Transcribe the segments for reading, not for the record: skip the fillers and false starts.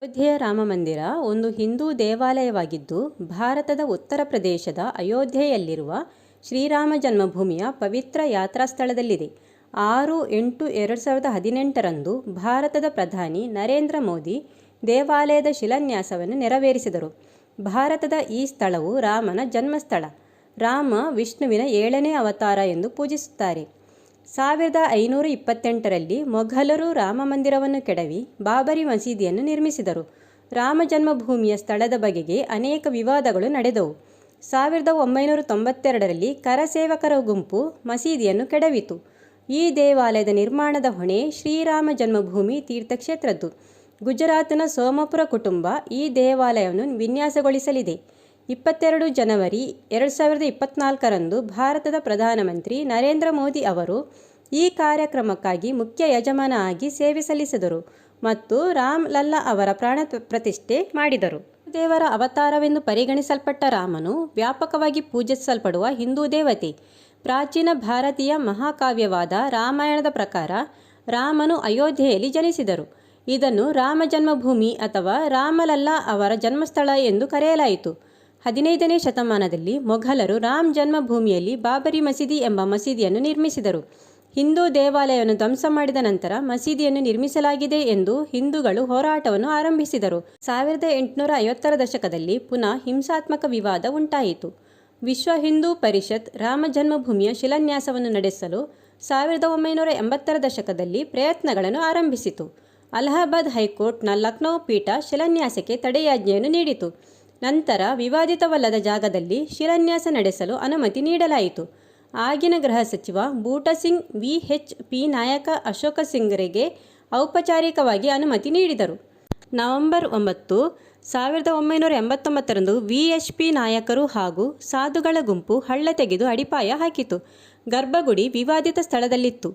ಅಯೋಧ್ಯೆಯ ರಾಮಮಂದಿರ ಒಂದು ಹಿಂದೂ ದೇವಾಲಯವಾಗಿದ್ದು, ಭಾರತದ ಉತ್ತರ ಪ್ರದೇಶದ ಅಯೋಧ್ಯೆಯಲ್ಲಿರುವ ಶ್ರೀರಾಮ ಜನ್ಮಭೂಮಿಯ ಪವಿತ್ರ ಯಾತ್ರಾ ಸ್ಥಳದಲ್ಲಿದೆ. 6-8-2018ರಂದು ಭಾರತದ ಪ್ರಧಾನಿ ನರೇಂದ್ರ ಮೋದಿ ದೇವಾಲಯದ ಶಿಲಾನ್ಯಾಸವನ್ನು ನೆರವೇರಿಸಿದರು. ಭಾರತದ ಈ ಸ್ಥಳವು ರಾಮನ ಜನ್ಮಸ್ಥಳ. ರಾಮ ವಿಷ್ಣುವಿನ 7ನೇ ಅವತಾರ ಎಂದು ಪೂಜಿಸುತ್ತಾರೆ. 1528ರಲ್ಲಿ ಮೊಘಲರು ರಾಮಮಂದಿರವನ್ನು ಕೆಡವಿ ಬಾಬರಿ ಮಸೀದಿಯನ್ನು ನಿರ್ಮಿಸಿದರು. ರಾಮ ಜನ್ಮಭೂಮಿಯ ಸ್ಥಳದ ಬಗೆಗೆ ಅನೇಕ ವಿವಾದಗಳು ನಡೆದವು. 1992ರಲ್ಲಿ ಕರಸೇವಕರ ಗುಂಪು ಮಸೀದಿಯನ್ನು ಕೆಡವಿತು. ಈ ದೇವಾಲಯದ ನಿರ್ಮಾಣದ ಹೊಣೆ ಶ್ರೀರಾಮ ಜನ್ಮಭೂಮಿ ತೀರ್ಥಕ್ಷೇತ್ರದ್ದು. ಗುಜರಾತ್ನ ಸೋಮಪುರ ಕುಟುಂಬ ಈ ದೇವಾಲಯವನ್ನು ವಿನ್ಯಾಸಗೊಳಿಸಲಿದೆ. 22 ಜನವರಿ 2024ರಂದು ಭಾರತದ ಪ್ರಧಾನಮಂತ್ರಿ ನರೇಂದ್ರ ಮೋದಿ ಅವರು ಈ ಕಾರ್ಯಕ್ರಮಕ್ಕಾಗಿ ಮುಖ್ಯ ಯಜಮಾನ ಆಗಿ ಸೇವೆ ಸಲ್ಲಿಸಿದರು ಮತ್ತು ರಾಮ್ ಲಲ್ಲಾ ಅವರ ಪ್ರಾಣ ಪ್ರತಿಷ್ಠೆ ಮಾಡಿದರು. ದೇವರ ಅವತಾರವೆಂದು ಪರಿಗಣಿಸಲ್ಪಟ್ಟ ರಾಮನು ವ್ಯಾಪಕವಾಗಿ ಪೂಜಿಸಲ್ಪಡುವ ಹಿಂದೂ ದೇವತೆ. ಪ್ರಾಚೀನ ಭಾರತೀಯ ಮಹಾಕಾವ್ಯವಾದ ರಾಮಾಯಣದ ಪ್ರಕಾರ ರಾಮನು ಅಯೋಧ್ಯೆಯಲ್ಲಿ ಜನಿಸಿದರು. ಇದನ್ನು ರಾಮ ಜನ್ಮಭೂಮಿ ಅಥವಾ ರಾಮಲಲ್ಲಾ ಅವರ ಜನ್ಮಸ್ಥಳ ಎಂದು ಕರೆಯಲಾಯಿತು. 15ನೇ ಶತಮಾನದಲ್ಲಿ ಮೊಘಲರು ರಾಮ್ ಜನ್ಮಭೂಮಿಯಲ್ಲಿ ಬಾಬರಿ ಮಸೀದಿ ಎಂಬ ಮಸೀದಿಯನ್ನು ನಿರ್ಮಿಸಿದರು. ಹಿಂದೂ ದೇವಾಲಯವನ್ನು ಧ್ವಂಸ ಮಾಡಿದ ನಂತರ ಮಸೀದಿಯನ್ನು ನಿರ್ಮಿಸಲಾಗಿದೆ ಎಂದು ಹಿಂದೂಗಳು ಹೋರಾಟವನ್ನು ಆರಂಭಿಸಿದರು. 1850ರ ದಶಕದಲ್ಲಿ ಪುನಃ ಹಿಂಸಾತ್ಮಕ ವಿವಾದ ಉಂಟಾಯಿತು. ವಿಶ್ವ ಹಿಂದೂ ಪರಿಷತ್ ರಾಮ ಜನ್ಮಭೂಮಿಯ ಶಿಲಾನ್ಯಾಸವನ್ನು ನಡೆಸಲು 1980ರ ದಶಕದಲ್ಲಿ ಪ್ರಯತ್ನಗಳನ್ನು ಆರಂಭಿಸಿತು. ಅಲಹಾಬಾದ್ ಹೈಕೋರ್ಟ್ನ ಲಕ್ನೋ ಪೀಠ ಶಿಲಾನ್ಯಾಸಕ್ಕೆ ತಡೆಯಾಜ್ಞೆಯನ್ನು ನೀಡಿತು. ನಂತರ ವಿವಾದಿತವಲ್ಲದ ಜಾಗದಲ್ಲಿ ಶಿಲಾನ್ಯಾಸ ನಡೆಸಲು ಅನುಮತಿ ನೀಡಲಾಯಿತು. ಆಗಿನ ಗೃಹ ಸಚಿವ ಬೂಟಾ ಸಿಂಗ್ VHP ನಾಯಕ ಅಶೋಕ ಸಿಂಗ್ರಿಗೆ ಔಪಚಾರಿಕವಾಗಿ ಅನುಮತಿ ನೀಡಿದರು. ನವೆಂಬರ್ 9, 1989ರಂದು VHP ನಾಯಕರು ಹಾಗೂ ಸಾಧುಗಳ ಗುಂಪು ಹಳ್ಳ ತೆಗೆದು ಅಡಿಪಾಯ ಹಾಕಿತು. ಗರ್ಭಗುಡಿ ವಿವಾದಿತ ಸ್ಥಳದಲ್ಲಿತ್ತು.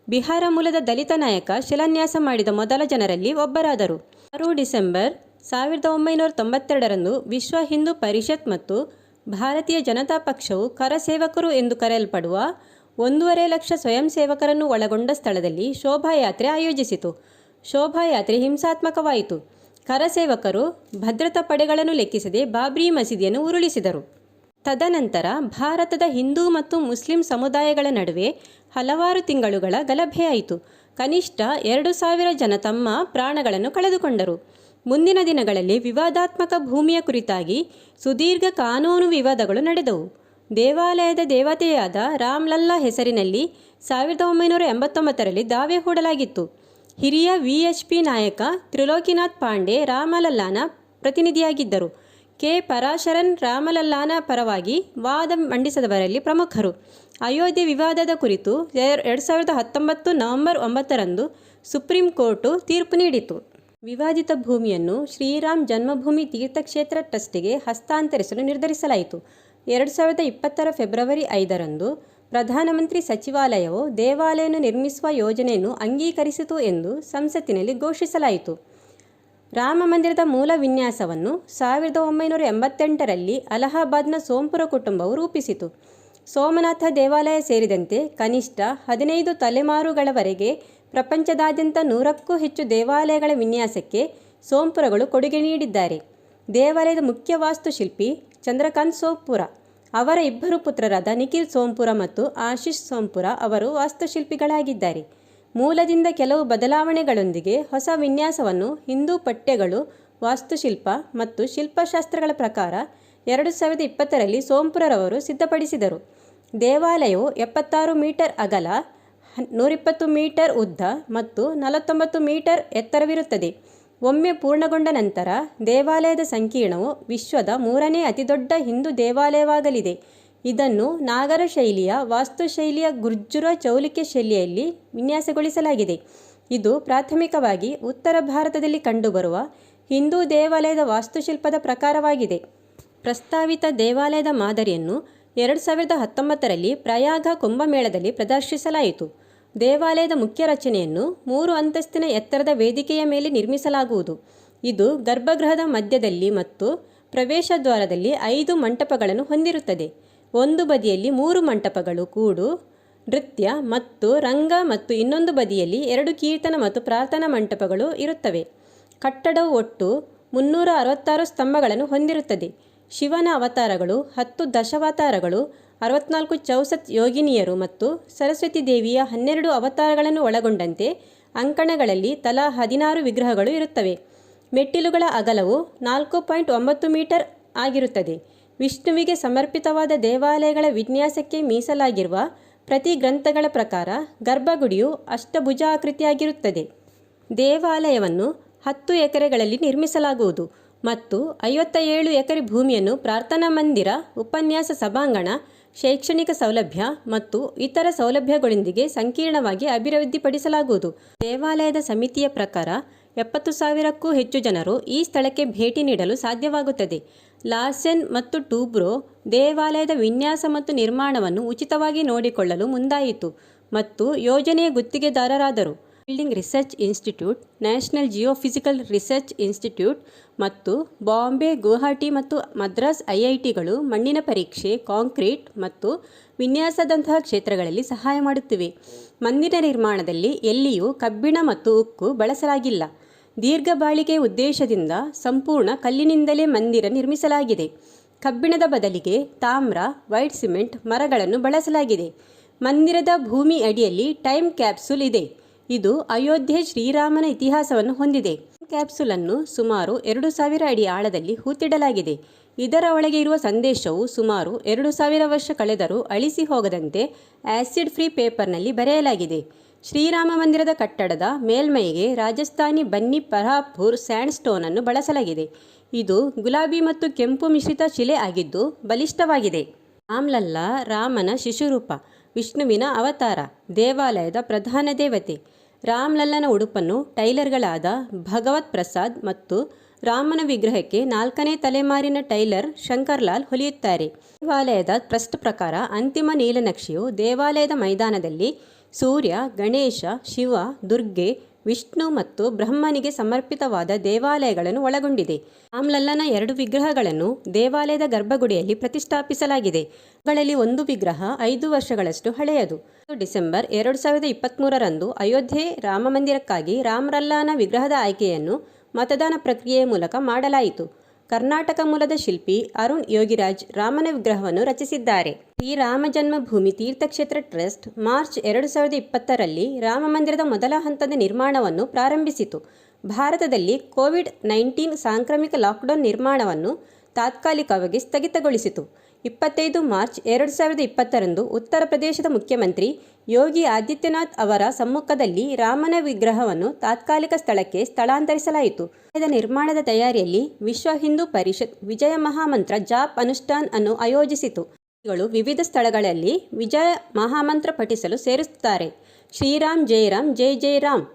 ಬಿಹಾರ ಮೂಲದ ದಲಿತ ನಾಯಕ ಶಿಲಾನ್ಯಾಸ ಮಾಡಿದ ಮೊದಲ ಜನರಲ್ಲಿ ಒಬ್ಬರಾದರು. 6 ಡಿಸೆಂಬರ್ 1992ರಂದು ವಿಶ್ವ ಹಿಂದೂ ಪರಿಷತ್ ಮತ್ತು ಭಾರತೀಯ ಜನತಾ ಪಕ್ಷವು ಕರಸೇವಕರು ಎಂದು ಕರೆಯಲ್ಪಡುವ 1.5 ಲಕ್ಷ ಸ್ವಯಂ ಸೇವಕರನ್ನು ಒಳಗೊಂಡ ಸ್ಥಳದಲ್ಲಿ ಶೋಭಾಯಾತ್ರೆ ಆಯೋಜಿಸಿತು. ಶೋಭಾಯಾತ್ರೆ ಹಿಂಸಾತ್ಮಕವಾಯಿತು. ಕರಸೇವಕರು ಭದ್ರತಾ ಪಡೆಗಳನ್ನು ಲೆಕ್ಕಿಸದೆ ಬಾಬ್ರಿ ಮಸೀದಿಯನ್ನು ಉರುಳಿಸಿದರು. ತದನಂತರ ಭಾರತದ ಹಿಂದೂ ಮತ್ತು ಮುಸ್ಲಿಂ ಸಮುದಾಯಗಳ ನಡುವೆ ಹಲವಾರು ತಿಂಗಳುಗಳ ಗಲಭೆಯಾಯಿತು. ಕನಿಷ್ಠ 2000 ಜನ ತಮ್ಮ ಪ್ರಾಣಗಳನ್ನು ಕಳೆದುಕೊಂಡರು. ಮುಂದಿನ ದಿನಗಳಲ್ಲಿ ವಿವಾದಾತ್ಮಕ ಭೂಮಿಯ ಕುರಿತಾಗಿ ಸುದೀರ್ಘ ಕಾನೂನು ವಿವಾದಗಳು ನಡೆದವು. ದೇವಾಲಯದ ದೇವತೆಯಾದ ರಾಮ್ ಲಲ್ಲಾ ಹೆಸರಿನಲ್ಲಿ 1989ರಲ್ಲಿ ದಾವೆ ಹೂಡಲಾಗಿತ್ತು. ಹಿರಿಯ VHP ನಾಯಕ ತ್ರಿಲೋಕಿನಾಥ್ ಪಾಂಡೆ ರಾಮಲಲ್ಲಾನ ಪ್ರತಿನಿಧಿಯಾಗಿದ್ದರು. ಕೆ. ಪರಾಶರನ್ ರಾಮಲಲ್ಲಾನ ಪರವಾಗಿ ವಾದ ಮಂಡಿಸಿದವರಲ್ಲಿ ಪ್ರಮುಖರು. ಅಯೋಧ್ಯೆ ವಿವಾದದ ಕುರಿತು 2019 ನವೆಂಬರ್ 9ರಂದು ಸುಪ್ರೀಂ ಕೋರ್ಟು ತೀರ್ಪು ನೀಡಿತು. ವಿವಾದಿತ ಭೂಮಿಯನ್ನು ಶ್ರೀರಾಮ್ ಜನ್ಮಭೂಮಿ ತೀರ್ಥಕ್ಷೇತ್ರ ಟ್ರಸ್ಟಿಗೆ ಹಸ್ತಾಂತರಿಸಲು ನಿರ್ಧರಿಸಲಾಯಿತು. 2020ರ ಫೆಬ್ರವರಿ 5ರಂದು ಪ್ರಧಾನಮಂತ್ರಿ ಸಚಿವಾಲಯವು ದೇವಾಲಯವನ್ನು ನಿರ್ಮಿಸುವ ಯೋಜನೆಯನ್ನು ಅಂಗೀಕರಿಸಿತು ಎಂದು ಸಂಸತ್ತಿನಲ್ಲಿ ಘೋಷಿಸಲಾಯಿತು. ರಾಮ ಮಂದಿರದ ಮೂಲ ವಿನ್ಯಾಸವನ್ನು 1988ರಲ್ಲಿ ಅಲಹಾಬಾದ್ನ ಸೋಂಪುರ ಕುಟುಂಬವು ರೂಪಿಸಿತು. ಸೋಮನಾಥ ದೇವಾಲಯ ಸೇರಿದಂತೆ ಕನಿಷ್ಠ 15 ತಲೆಮಾರುಗಳವರೆಗೆ ಪ್ರಪಂಚದಾದ್ಯಂತ 100ಕ್ಕೂ ಹೆಚ್ಚು ದೇವಾಲಯಗಳ ವಿನ್ಯಾಸಕ್ಕೆ ಸೋಂಪುರಗಳು ಕೊಡುಗೆ ನೀಡಿದ್ದಾರೆ. ದೇವಾಲಯದ ಮುಖ್ಯ ವಾಸ್ತುಶಿಲ್ಪಿ ಚಂದ್ರಕಾಂತ್ ಸೋಂಪುರ. ಅವರ ಇಬ್ಬರು ಪುತ್ರರಾದ ನಿಖಿಲ್ ಸೋಂಪುರ ಮತ್ತು ಆಶೀಶ್ ಸೋಂಪುರ ಅವರು ವಾಸ್ತುಶಿಲ್ಪಿಗಳಾಗಿದ್ದಾರೆ. ಮೂಲದಿಂದ ಕೆಲವು ಬದಲಾವಣೆಗಳೊಂದಿಗೆ ಹೊಸ ವಿನ್ಯಾಸವನ್ನು ಹಿಂದೂ ಪಠ್ಯಗಳು ವಾಸ್ತುಶಿಲ್ಪ ಮತ್ತು ಶಿಲ್ಪಶಾಸ್ತ್ರಗಳ ಪ್ರಕಾರ 2020ರಲ್ಲಿ ಸೋಂಪುರರವರು ಸಿದ್ಧಪಡಿಸಿದರು. ದೇವಾಲಯವು 76 ಮೀಟರ್ ಅಗಲ, 120 ಮೀಟರ್ ಉದ್ದ ಮತ್ತು 49 ಮೀಟರ್ ಎತ್ತರವಿರುತ್ತದೆ. ಒಮ್ಮೆ ಪೂರ್ಣಗೊಂಡ ನಂತರ ದೇವಾಲಯದ ಸಂಕೀರ್ಣವು ವಿಶ್ವದ 3ನೇ ಅತಿದೊಡ್ಡ ಹಿಂದೂ ದೇವಾಲಯವಾಗಲಿದೆ. ಇದನ್ನು ನಾಗರ ಶೈಲಿಯ ವಾಸ್ತುಶೈಲಿಯ ಗುರ್ಜರ ಚೌಲಿಕ್ಯ ಶೈಲಿಯಲ್ಲಿ ವಿನ್ಯಾಸಗೊಳಿಸಲಾಗಿದೆ. ಇದು ಪ್ರಾಥಮಿಕವಾಗಿ ಉತ್ತರ ಭಾರತದಲ್ಲಿ ಕಂಡುಬರುವ ಹಿಂದೂ ದೇವಾಲಯದ ವಾಸ್ತುಶಿಲ್ಪದ ಪ್ರಕಾರವಾಗಿದೆ. ಪ್ರಸ್ತಾವಿತ ದೇವಾಲಯದ ಮಾದರಿಯನ್ನು 2019ರಲ್ಲಿ ಪ್ರಯಾಗ ಕುಂಭಮೇಳದಲ್ಲಿ ಪ್ರದರ್ಶಿಸಲಾಯಿತು. ದೇವಾಲಯದ ಮುಖ್ಯ ರಚನೆಯನ್ನು 3 ಅಂತಸ್ತಿನ ಎತ್ತರದ ವೇದಿಕೆಯ ಮೇಲೆ ನಿರ್ಮಿಸಲಾಗುವುದು. ಇದು ಗರ್ಭಗೃಹದ ಮಧ್ಯದಲ್ಲಿ ಮತ್ತು ಪ್ರವೇಶ ದ್ವಾರದಲ್ಲಿ 5 ಮಂಟಪಗಳನ್ನು ಹೊಂದಿರುತ್ತದೆ. ಒಂದು ಬದಿಯಲ್ಲಿ 3 ಮಂಟಪಗಳು ಕೂಡು, ನೃತ್ಯ ಮತ್ತು ರಂಗ ಮತ್ತು ಇನ್ನೊಂದು ಬದಿಯಲ್ಲಿ 2 ಕೀರ್ತನ ಮತ್ತು ಪ್ರಾರ್ಥನಾ ಮಂಟಪಗಳು ಇರುತ್ತವೆ. ಕಟ್ಟಡವು ಒಟ್ಟು 366 ಸ್ತಂಭಗಳನ್ನು ಹೊಂದಿರುತ್ತದೆ. ಶಿವನ ಅವತಾರಗಳು 10 ದಶಾವತಾರಗಳು, 64 ಚೌಸತ್ ಯೋಗಿನಿಯರು ಮತ್ತು ಸರಸ್ವತಿ ದೇವಿಯ 12 ಅವತಾರಗಳನ್ನು ಒಳಗೊಂಡಂತೆ ಅಂಕಣಗಳಲ್ಲಿ ತಲಾ 16 ವಿಗ್ರಹಗಳು ಇರುತ್ತವೆ. ಮೆಟ್ಟಿಲುಗಳ ಅಗಲವು 4.9 ಮೀಟರ್ ಆಗಿರುತ್ತದೆ. ವಿಷ್ಣುವಿಗೆ ಸಮರ್ಪಿತವಾದ ದೇವಾಲಯಗಳ ವಿನ್ಯಾಸಕ್ಕೆ ಮೀಸಲಾಗಿರುವ ಪ್ರತಿ ಗ್ರಂಥಗಳ ಪ್ರಕಾರ ಗರ್ಭಗುಡಿಯು ಅಷ್ಟಭುಜಾಕೃತಿಯಾಗಿರುತ್ತದೆ. ದೇವಾಲಯವನ್ನು 10 ಎಕರೆಗಳಲ್ಲಿ ನಿರ್ಮಿಸಲಾಗುವುದು ಮತ್ತು 57 ಎಕರೆ ಭೂಮಿಯನ್ನು ಪ್ರಾರ್ಥನಾ ಮಂದಿರ, ಉಪನ್ಯಾಸ ಸಭಾಂಗಣ, ಶೈಕ್ಷಣಿಕ ಸೌಲಭ್ಯ ಮತ್ತು ಇತರ ಸೌಲಭ್ಯಗಳೊಂದಿಗೆ ಸಂಕೀರ್ಣವಾಗಿ ಅಭಿವೃದ್ಧಿಪಡಿಸಲಾಗುವುದು. ದೇವಾಲಯದ ಸಮಿತಿಯ ಪ್ರಕಾರ 70,000ಕ್ಕೂ ಹೆಚ್ಚು ಜನರು ಈ ಸ್ಥಳಕ್ಕೆ ಭೇಟಿ ನೀಡಲು ಸಾಧ್ಯವಾಗುತ್ತದೆ. ಲಾರ್ಸೆನ್ ಮತ್ತು ಟೂಬ್ರೋ ದೇವಾಲಯದ ವಿನ್ಯಾಸ ಮತ್ತು ನಿರ್ಮಾಣವನ್ನು ಉಚಿತವಾಗಿ ನೋಡಿಕೊಳ್ಳಲು ಮುಂದಾಯಿತು ಮತ್ತು ಯೋಜನೆಯ ಗುತ್ತಿಗೆದಾರರಾದರು. Building research institute, national geophysical research institute ಮತ್ತು ಬಾಂಬೆ, ಗುವಾಹಟಿ ಮತ್ತು ಮದ್ರಾಸ್ ಐಐಟಿಗಳು ಮಣ್ಣಿನ ಪರೀಕ್ಷೆ, ಕಾಂಕ್ರೀಟ್ ಮತ್ತು ವಿನ್ಯಾಸದಂತಹ ಕ್ಷೇತ್ರಗಳಲ್ಲಿ ಸಹಾಯ ಮಾಡುತ್ತಿವೆ. ಮಂದಿರ ನಿರ್ಮಾಣದಲ್ಲಿ ಎಲ್ಲಿಯೂ ಕಬ್ಬಿಣ ಮತ್ತು ಉಕ್ಕು ಬಳಸಲಾಗಿಲ್ಲ. ದೀರ್ಘ ಬಾಳಿಕೆಯ ಉದ್ದೇಶದಿಂದ ಸಂಪೂರ್ಣ ಕಲ್ಲಿನಿಂದಲೇ ಮಂದಿರ ನಿರ್ಮಿಸಲಾಗಿದೆ. ಕಬ್ಬಿಣದ ಬದಲಿಗೆ ತಾಮ್ರ, ವೈಟ್ ಸಿಮೆಂಟ್, ಮರಗಳನ್ನು ಬಳಸಲಾಗಿದೆ. ಮಂದಿರದ ಭೂಮಿ ಅಡಿಯಲ್ಲಿ ಟೈಮ್ ಕ್ಯಾಪ್ಸೂಲ್ ಇದೆ. ಇದು ಅಯೋಧ್ಯೆ ಶ್ರೀರಾಮನ ಇತಿಹಾಸವನ್ನು ಹೊಂದಿದೆ. ಕ್ಯಾಪ್ಸೂಲ್ ಅನ್ನು ಸುಮಾರು 2000 ಅಡಿ ಆಳದಲ್ಲಿ ಹೂತಿಡಲಾಗಿದೆ. ಇದರ ಒಳಗೆ ಇರುವ ಸಂದೇಶವು ಸುಮಾರು 2000 ವರ್ಷ ಕಳೆದರೂ ಅಳಿಸಿ ಹೋಗದಂತೆ ಆಸಿಡ್ ಫ್ರೀ ಪೇಪರ್ನಲ್ಲಿ ಬರೆಯಲಾಗಿದೆ. ಶ್ರೀರಾಮ ಮಂದಿರದ ಕಟ್ಟಡದ ಮೇಲ್ಮೈಗೆ ರಾಜಸ್ಥಾನಿ ಬನ್ನಿ ಪರ್ಹಾಪುರ್ ಸ್ಯಾಂಡ್ ಸ್ಟೋನ್ ಅನ್ನು ಬಳಸಲಾಗಿದೆ. ಇದು ಗುಲಾಬಿ ಮತ್ತು ಕೆಂಪು ಮಿಶ್ರಿತ ಶಿಲೆ ಆಗಿದ್ದು ಬಲಿಷ್ಠವಾಗಿದೆ. ರಾಮ್ಲಲ್ಲಾ ರಾಮನ ಶಿಶುರೂಪ, ವಿಷ್ಣುವಿನ ಅವತಾರ, ದೇವಾಲಯದ ಪ್ರಧಾನ ದೇವತೆ. ರಾಮ್ಲಲ್ಲನ ಉಡುಪನ್ನು ಟೈಲರ್ಗಳಾದ ಭಗವತ್ ಪ್ರಸಾದ್ ಮತ್ತು ರಾಮನ ವಿಗ್ರಹಕ್ಕೆ 4ನೇ ತಲೆಮಾರಿನ ಟೈಲರ್ ಶಂಕರ್ಲಾಲ್ ಹೊಲಿಯುತ್ತಾರೆ. ದೇವಾಲಯದ ಟ್ರಸ್ಟ್ ಪ್ರಕಾರ ಅಂತಿಮ ನೀಲನಕ್ಷೆಯು ದೇವಾಲಯದ ಮೈದಾನದಲ್ಲಿ ಸೂರ್ಯ, ಗಣೇಶ, ಶಿವ, ದುರ್ಗೆ, ವಿಷ್ಣು ಮತ್ತು ಬ್ರಹ್ಮನಿಗೆ ಸಮರ್ಪಿತವಾದ ದೇವಾಲಯಗಳನ್ನು ಒಳಗೊಂಡಿದೆ. ರಾಮ್ಲಲ್ಲನ 2 ವಿಗ್ರಹಗಳನ್ನು ದೇವಾಲಯದ ಗರ್ಭಗುಡಿಯಲ್ಲಿ ಪ್ರತಿಷ್ಠಾಪಿಸಲಾಗಿದೆ. ಅವುಗಳಲ್ಲಿ ಒಂದು ವಿಗ್ರಹ 5 ವರ್ಷಗಳಷ್ಟು ಹಳೆಯದು. ಡಿಸೆಂಬರ್ 2023ರಂದು ಅಯೋಧ್ಯೆ ರಾಮಮಂದಿರಕ್ಕಾಗಿ ರಾಮ್ಲಲ್ಲಾನ ವಿಗ್ರಹದ ಆಯ್ಕೆಯನ್ನು ಮತದಾನ ಪ್ರಕ್ರಿಯೆಯ ಮೂಲಕ ಮಾಡಲಾಯಿತು. ಕರ್ನಾಟಕ ಮೂಲದ ಶಿಲ್ಪಿ ಅರುಣ್ ಯೋಗಿರಾಜ್ ರಾಮನ ವಿಗ್ರಹವನ್ನು ರಚಿಸಿದ್ದಾರೆ. ಶ್ರೀರಾಮ ಜನ್ಮಭೂಮಿ ತೀರ್ಥಕ್ಷೇತ್ರ ಟ್ರಸ್ಟ್ ಮಾರ್ಚ್ 2020ರಲ್ಲಿ ರಾಮಮಂದಿರದ ಮೊದಲ ಹಂತದ ನಿರ್ಮಾಣವನ್ನು ಪ್ರಾರಂಭಿಸಿತು. ಭಾರತದಲ್ಲಿ ಕೋವಿಡ್-19 ಸಾಂಕ್ರಾಮಿಕ ಲಾಕ್ಡೌನ್ ನಿರ್ಮಾಣವನ್ನು ತಾತ್ಕಾಲಿಕವಾಗಿ ಸ್ಥಗಿತಗೊಳಿಸಿತು. 25 ಮಾರ್ಚ್ 2020ರಂದು ಉತ್ತರ ಪ್ರದೇಶದ ಮುಖ್ಯಮಂತ್ರಿ ಯೋಗಿ ಆದಿತ್ಯನಾಥ್ ಅವರ ಸಮ್ಮುಖದಲ್ಲಿ ರಾಮನ ವಿಗ್ರಹವನ್ನು ತಾತ್ಕಾಲಿಕ ಸ್ಥಳಕ್ಕೆ ಸ್ಥಳಾಂತರಿಸಲಾಯಿತು. ನಿರ್ಮಾಣದ ತಯಾರಿಯಲ್ಲಿ ವಿಶ್ವ ಹಿಂದೂ ಪರಿಷತ್ ವಿಜಯ ಮಹಾಮಂತ್ರ ಜಾಪ್ ಅನುಷ್ಠಾನ್ ಅನ್ನು ಆಯೋಜಿಸಿತು. ಗಳು ವಿವಿಧ ಸ್ಥಳಗಳಲ್ಲಿ ವಿಜಯ ಮಹಾಮಂತ್ರ ಪಠಿಸಲು ಸೇರಿಸುತ್ತಾರೆ. ಶ್ರೀರಾಮ್ ಜೈ ರಾಮ್ ಜೈ ಜೈ ರಾಮ್.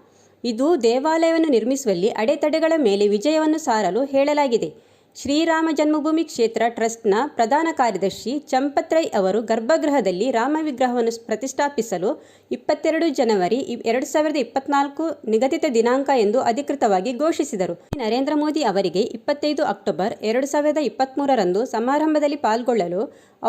ಇದು ದೇವಾಲಯವನ್ನು ನಿರ್ಮಿಸುವಲ್ಲಿ ಅಡೆತಡೆಗಳ ಮೇಲೆ ವಿಜಯವನ್ನು ಸಾರಲು ಹೇಳಲಾಗಿದೆ. ಶ್ರೀರಾಮ ಜನ್ಮಭೂಮಿ ಕ್ಷೇತ್ರ ಟ್ರಸ್ಟ್ನ ಪ್ರಧಾನ ಕಾರ್ಯದರ್ಶಿ ಚಂಪತ್ ರೈ ಅವರು ಗರ್ಭಗೃಹದಲ್ಲಿ ರಾಮ ವಿಗ್ರಹವನ್ನು ಪ್ರತಿಷ್ಠಾಪಿಸಲು 22 ಜನವರಿ 2024 ನಿಗದಿತ ದಿನಾಂಕ ಎಂದು ಅಧಿಕೃತವಾಗಿ ಘೋಷಿಸಿದರು. ನರೇಂದ್ರ ಮೋದಿ ಅವರಿಗೆ 25 ಅಕ್ಟೋಬರ್ 2023ರಂದು ಸಮಾರಂಭದಲ್ಲಿ ಪಾಲ್ಗೊಳ್ಳಲು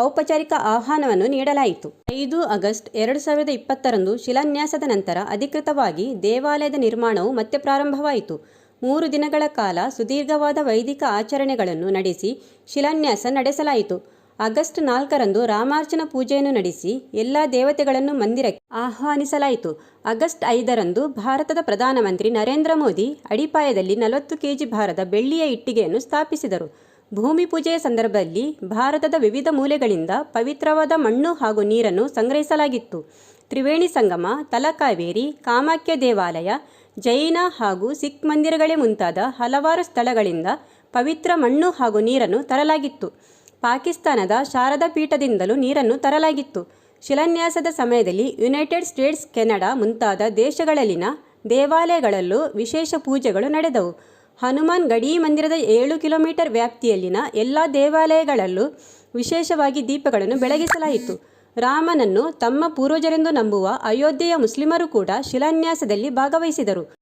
ಔಪಚಾರಿಕ ಆಹ್ವಾನವನ್ನು ನೀಡಲಾಯಿತು. 5 ಆಗಸ್ಟ್ 2020ರಂದು ಶಿಲಾನ್ಯಾಸದ ನಂತರ ಅಧಿಕೃತವಾಗಿ ದೇವಾಲಯದ ನಿರ್ಮಾಣವು ಮತ್ತೆ ಪ್ರಾರಂಭವಾಯಿತು. 3 ದಿನಗಳ ಕಾಲ ಸುದೀರ್ಘವಾದ ವೈದಿಕ ಆಚರಣೆಗಳನ್ನು ನಡೆಸಿ ಶಿಲಾನ್ಯಾಸ ನಡೆಸಲಾಯಿತು. ಆಗಸ್ಟ್ 4ರಂದು ರಾಮಾರ್ಚನ ಪೂಜೆಯನ್ನು ನಡೆಸಿ ಎಲ್ಲ ದೇವತೆಗಳನ್ನು ಮಂದಿರಕ್ಕೆ ಆಹ್ವಾನಿಸಲಾಯಿತು. ಆಗಸ್ಟ್ 5ರಂದು ಭಾರತದ ಪ್ರಧಾನಮಂತ್ರಿ ನರೇಂದ್ರ ಮೋದಿ ಅಡಿಪಾಯದಲ್ಲಿ 40 kg ಭಾರದ ಬೆಳ್ಳಿಯ ಇಟ್ಟಿಗೆಯನ್ನು ಸ್ಥಾಪಿಸಿದರು. ಭೂಮಿ ಪೂಜೆಯ ಸಂದರ್ಭದಲ್ಲಿ ಭಾರತದ ವಿವಿಧ ಮೂಲೆಗಳಿಂದ ಪವಿತ್ರವಾದ ಮಣ್ಣು ಹಾಗೂ ನೀರನ್ನು ಸಂಗ್ರಹಿಸಲಾಗಿತ್ತು. ತ್ರಿವೇಣಿ ಸಂಗಮ, ತಲಕಾವೇರಿ, ಕಾಮಾಖ್ಯ ದೇವಾಲಯ, ಜೈನ ಹಾಗೂ ಸಿಖ್ ಮಂದಿರಗಳೇ ಮುಂತಾದ ಹಲವಾರು ಸ್ಥಳಗಳಿಂದ ಪವಿತ್ರ ಮಣ್ಣು ಹಾಗೂ ನೀರನ್ನು ತರಲಾಗಿತ್ತು. ಪಾಕಿಸ್ತಾನದ ಶಾರದಾ ಪೀಠದಿಂದಲೂ ನೀರನ್ನು ತರಲಾಗಿತ್ತು. ಶಿಲಾನ್ಯಾಸದ ಸಮಯದಲ್ಲಿ ಯುನೈಟೆಡ್ ಸ್ಟೇಟ್ಸ್, ಕೆನಡಾ ಮುಂತಾದ ದೇಶಗಳಲ್ಲಿನ ದೇವಾಲಯಗಳಲ್ಲೂ ವಿಶೇಷ ಪೂಜೆಗಳು ನಡೆದವು. ಹನುಮಾನ್ ಗಡಿ ಮಂದಿರದ 7 ಕಿಲೋಮೀಟರ್ ವ್ಯಾಪ್ತಿಯಲ್ಲಿನ ಎಲ್ಲ ದೇವಾಲಯಗಳಲ್ಲೂ ವಿಶೇಷವಾಗಿ ದೀಪಗಳನ್ನು ಬೆಳಗಿಸಲಾಯಿತು. ರಾಮನನ್ನು ತಮ್ಮ ಪೂರ್ವಜರೆಂದು ನಂಬುವ ಅಯೋಧ್ಯೆಯ ಮುಸ್ಲಿಮರು ಕೂಡ ಶಿಲಾನ್ಯಾಸದಲ್ಲಿ ಭಾಗವಹಿಸಿದರು.